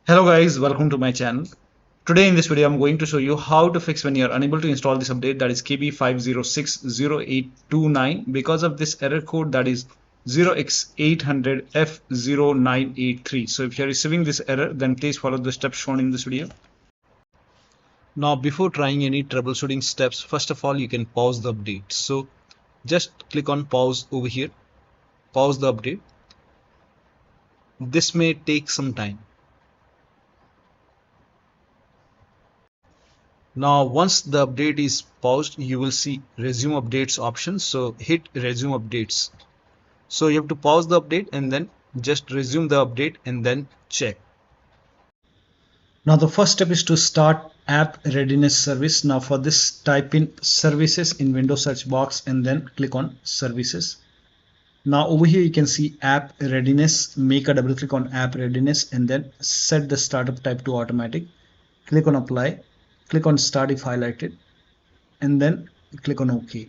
Hello guys, welcome to my channel. Today in this video I'm going to show you how to fix when you're unable to install this update, that is KB5060829, because of this error code, that is 0x800f0983. So if you're receiving this error, then please follow the steps shown in this video. Now before trying any troubleshooting steps, first of all you can pause the update. So just click on pause over here, pause the update. This may take some time. Now once the update is paused, you will see resume updates option. So hit resume updates. So you have to pause the update and then just resume the update and then check. Now the first step is to start app readiness service. Now for this, type in services in Windows search box and then click on services. Now over here you can see app readiness. Make a double click on app readiness and then set the startup type to automatic. Click on apply. Click on start if highlighted and then click on OK.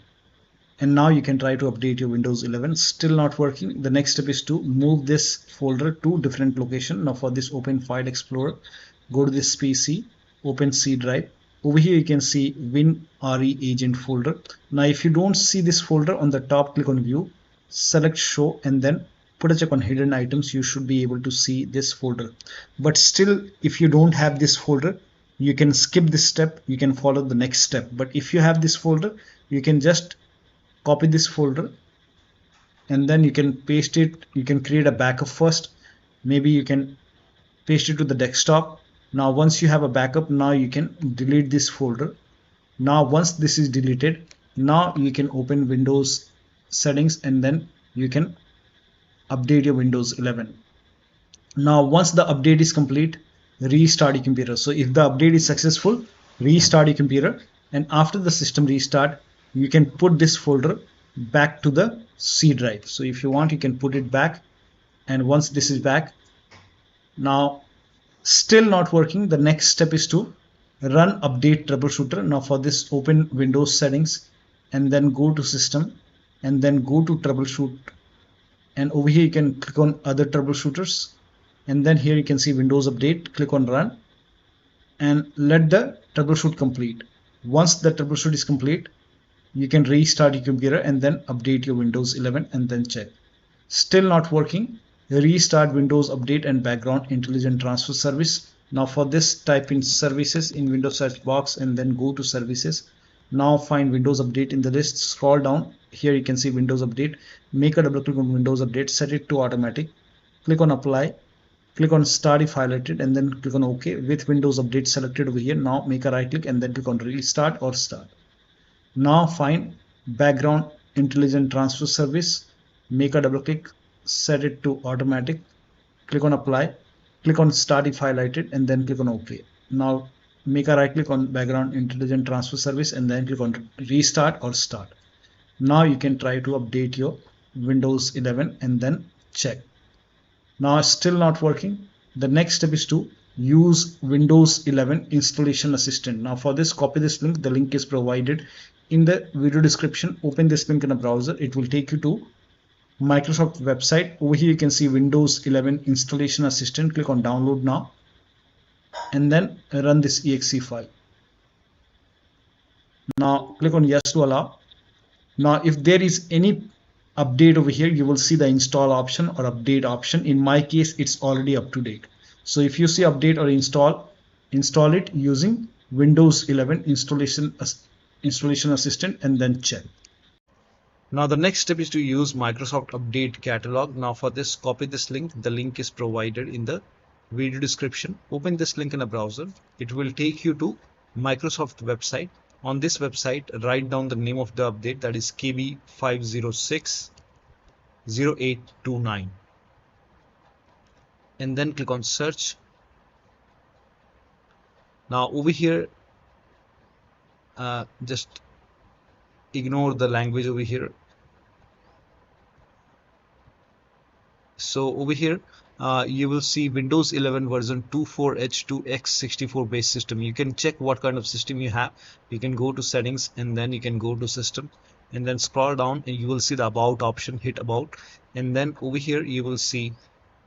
And now you can try to update your Windows 11. Still not working. The next step is to move this folder to different location. Now for this, open File Explorer, go to this PC, open C drive. Over here you can see WinREAgent folder. Now if you don't see this folder on the top, click on View, select Show and then put a check on hidden items. You should be able to see this folder. But still, if you don't have this folder, you can skip this step, you can follow the next step. But if you have this folder, you can just copy this folder and then you can paste it. You can create a backup first. Maybe you can paste it to the desktop. Now once you have a backup, now you can delete this folder. Now once this is deleted, now you can open Windows settings and then you can update your Windows 11. Now once the update is complete, restart your computer. So if the update is successful, restart your computer, and after the system restart, you can put this folder back to the C drive. So if you want, you can put it back, and once this is back, now still not working, the next step is to run update troubleshooter. Now for this, open Windows settings and then go to system and then go to troubleshoot, and over here you can click on other troubleshooters. And then here you can see Windows Update, click on Run and let the troubleshoot complete. Once the troubleshoot is complete, you can restart your computer and then update your Windows 11 and then check. Still not working, restart Windows Update and Background Intelligent Transfer Service. Now for this, type in services in Windows search box and then go to services. Now find Windows Update in the list, scroll down, here you can see Windows Update. Make a double click on Windows Update, set it to automatic, click on apply. Click on start if highlighted and then click on OK. With Windows Update selected over here, now make a right click and then click on restart or start. Now find Background Intelligent Transfer Service, make a double click, set it to automatic, click on apply, click on start if highlighted and then click on OK. Now make a right click on Background Intelligent Transfer Service and then click on restart or start. Now you can try to update your Windows 11 and then check. Now still not working. The next step is to use Windows 11 installation assistant. Now for this, copy this link. The link is provided in the video description. Open this link in a browser. It will take you to Microsoft website. Over here you can see Windows 11 installation assistant. Click on download now and then run this exe file. Now click on yes to allow. Now if there is any update over here, you will see the install option or update option. In my case, it's already up to date. So if you see update or install it using Windows 11 installation assistant and then check. Now the next step is to use Microsoft Update Catalog. Now for this, copy this link. The link is provided in the video description. Open this link in a browser. It will take you to Microsoft website. On this website, write down the name of the update, that is KB5060829, and then click on search. Now over here, just ignore the language over here. So over here, you will see Windows 11 version 24H2X64 based system. You can check what kind of system you have. You can go to settings and then you can go to system and then scroll down and you will see the about option. Hit about and then over here you will see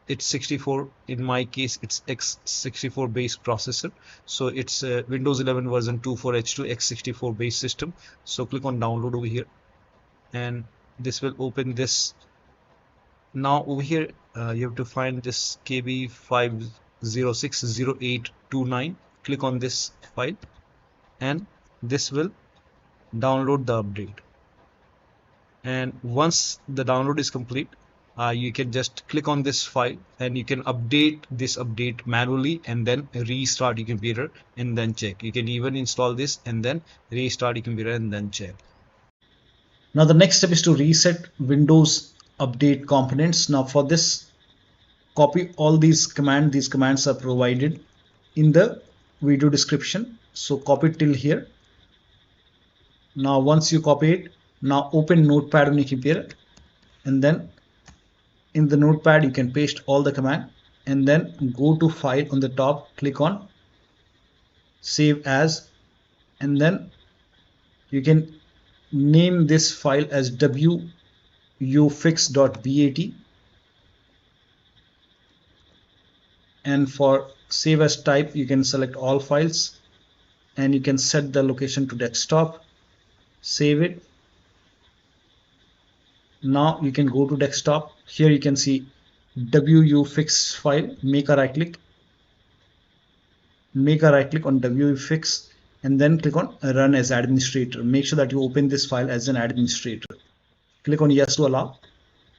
it's 64. In my case, it's x64 based processor. So it's Windows 11 version 24H2 x64 based system. So click on download over here, and this will open this. Now over here, you have to find this KB5060829. Click on this file, and this will download the update. And once the download is complete, you can just click on this file and you can update this update manually and then restart your computer and then check. You can even install this and then restart your computer and then check. Now the next step is to reset Windows update components. Now for this, copy all these commands. These commands are provided in the video description. So copy it till here. Now once you copy it, now open Notepad on your computer, and then in the Notepad you can paste all the command, and then go to file on the top, click on save as, and then you can name this file as wuauserv.bat, and for save as type you can select all files, and you can set the location to desktop. Save it. Now you can go to desktop. Here you can see wuauserv file. Make a right click on wuauserv and then click on run as administrator. Make sure that you open this file as an administrator. Click on yes to allow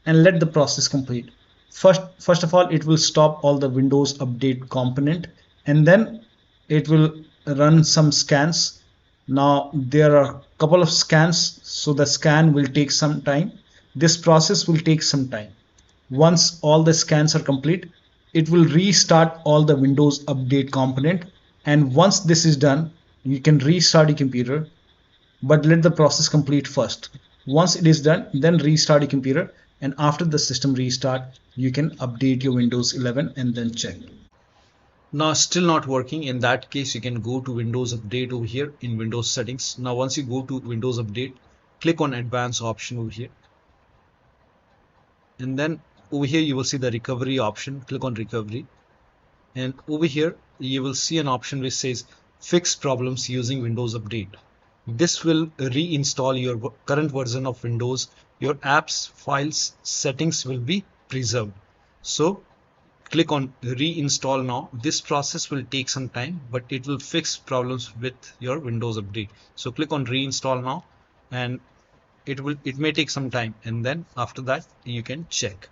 and let the process complete. First of all, it will stop all the Windows update component, and then it will run some scans. Now there are a couple of scans, so the scan will take some time. This process will take some time. Once all the scans are complete, it will restart all the Windows update component, and once this is done, you can restart your computer, but let the process complete first. Once it is done, then restart your computer, and after the system restart, you can update your Windows 11 and then check. Now still not working. In that case, you can go to Windows Update over here in Windows settings. Now once you go to Windows Update, click on Advanced option over here, and then over here you will see the recovery option. Click on recovery, and over here you will see an option which says fix problems using Windows Update. This will reinstall your current version of Windows. Your apps, files, settings will be preserved. So click on reinstall now. This process will take some time, but it will fix problems with your Windows Update. So click on reinstall now, and it may take some time, and then after that you can check.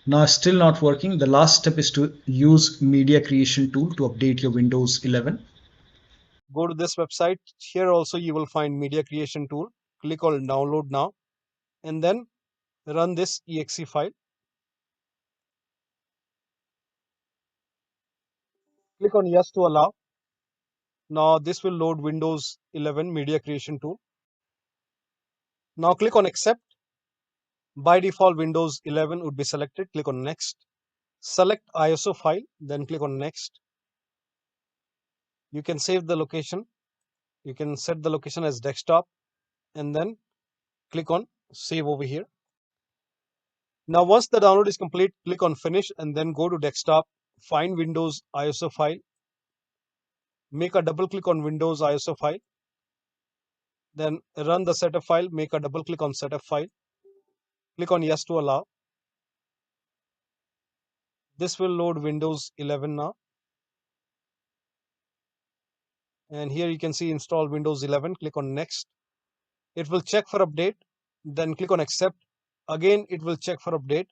Now still not working. The last step is to use media creation tool to update your Windows 11. Go to this website. Here also you will find media creation tool. Click on download now and then run this exe file. Click on yes to allow. Now this will load Windows 11 media creation tool. Now click on accept. By default Windows 11 would be selected. Click on next. Select ISO file, then click on next. You can save the location. You can set the location as desktop and then click on save over here. Now once the download is complete, click on finish and then go to desktop, find Windows ISO file, make a double click on Windows ISO file, then run the setup file, make a double click on setup file, click on yes to allow. This will load Windows 11 now. And here you can see install Windows 11, click on next. It will check for update, then click on accept. Again, it will check for update.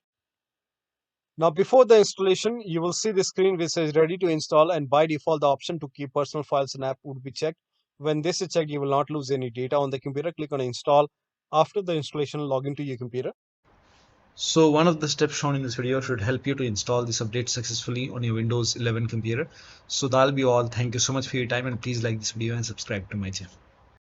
Now before the installation, you will see the screen which says ready to install, and by default the option to keep personal files and app would be checked. When this is checked, you will not lose any data on the computer. Click on install. After the installation, log into your computer. So one of the steps shown in this video should help you to install this update successfully on your Windows 11 computer. So that'll be all. Thank you so much for your time, and please like this video and subscribe to my channel.